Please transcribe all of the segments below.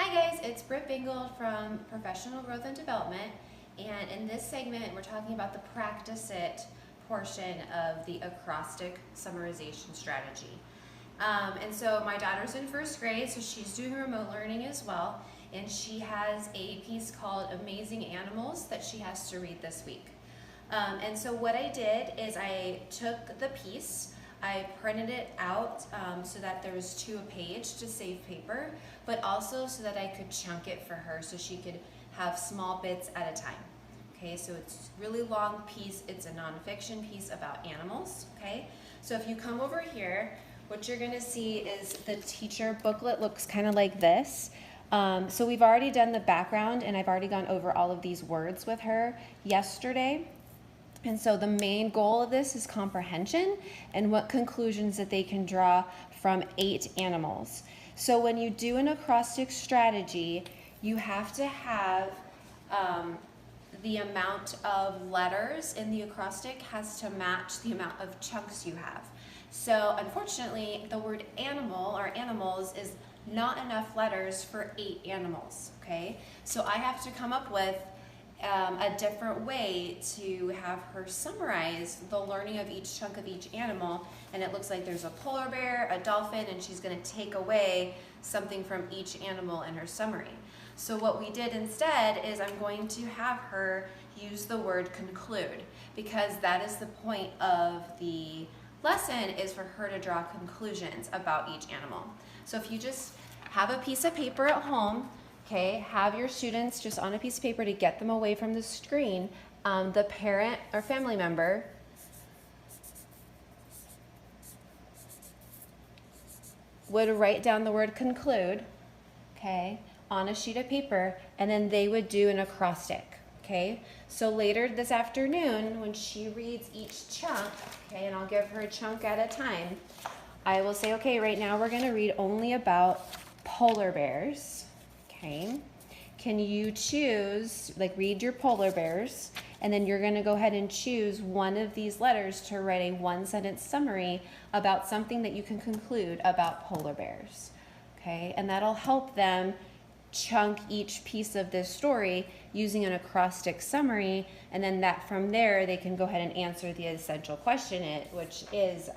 Hi guys, it's Britt Bingold from Professional Growth and Development, and in this segment we're talking about the practice it portion of the acrostic summarization strategy. And so my daughter's in first grade, so she's doing remote learning as well, and she has a piece called Amazing Animals that she has to read this week. And so what I did is I took the piece, I printed it out so that there was two a page to save paper, but also so that I could chunk it for her so she could have small bits at a time. Okay, so it's a really long piece. It's a nonfiction piece about animals. Okay, so if you come over here, what you're going to see is the teacher booklet looks kind of like this. So we've already done the background, and I've already gone over all of these words with her yesterday. And so the main goal of this is comprehension and what conclusions that they can draw from 8 animals. So when you do an acrostic strategy, you have to have the amount of letters in the acrostic has to match the amount of chunks you have. So unfortunately, the word animal or animals is not enough letters for 8 animals, okay? So I have to come up with a different way to have her summarize the learning of each chunk of each animal, and it looks like there's a polar bear, a dolphin, and she's going to take away something from each animal in her summary. So what we did instead is I'm going to have her use the word conclude, because that is the point of the lesson, is for her to draw conclusions about each animal. So if you just have a piece of paper at home, okay, have your students just on a piece of paper to get them away from the screen. The parent or family member would write down the word conclude, okay, on a sheet of paper, and then they would do an acrostic, okay? So later this afternoon, when she reads each chunk, okay, and I'll give her a chunk at a time, I will say, okay, right now we're gonna read only about polar bears. Okay, can you choose, like read your polar bears, and then you're going to go ahead and choose one of these letters to write a 1-sentence summary about something that you can conclude about polar bears. Okay, and that'll help them chunk each piece of this story using an acrostic summary, and then that from there they can go ahead and answer the essential question, which is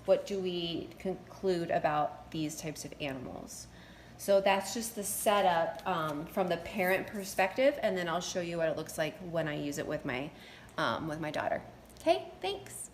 what do we conclude about these types of animals? So that's just the setup from the parent perspective, and then I'll show you what it looks like when I use it with my daughter. Okay, thanks.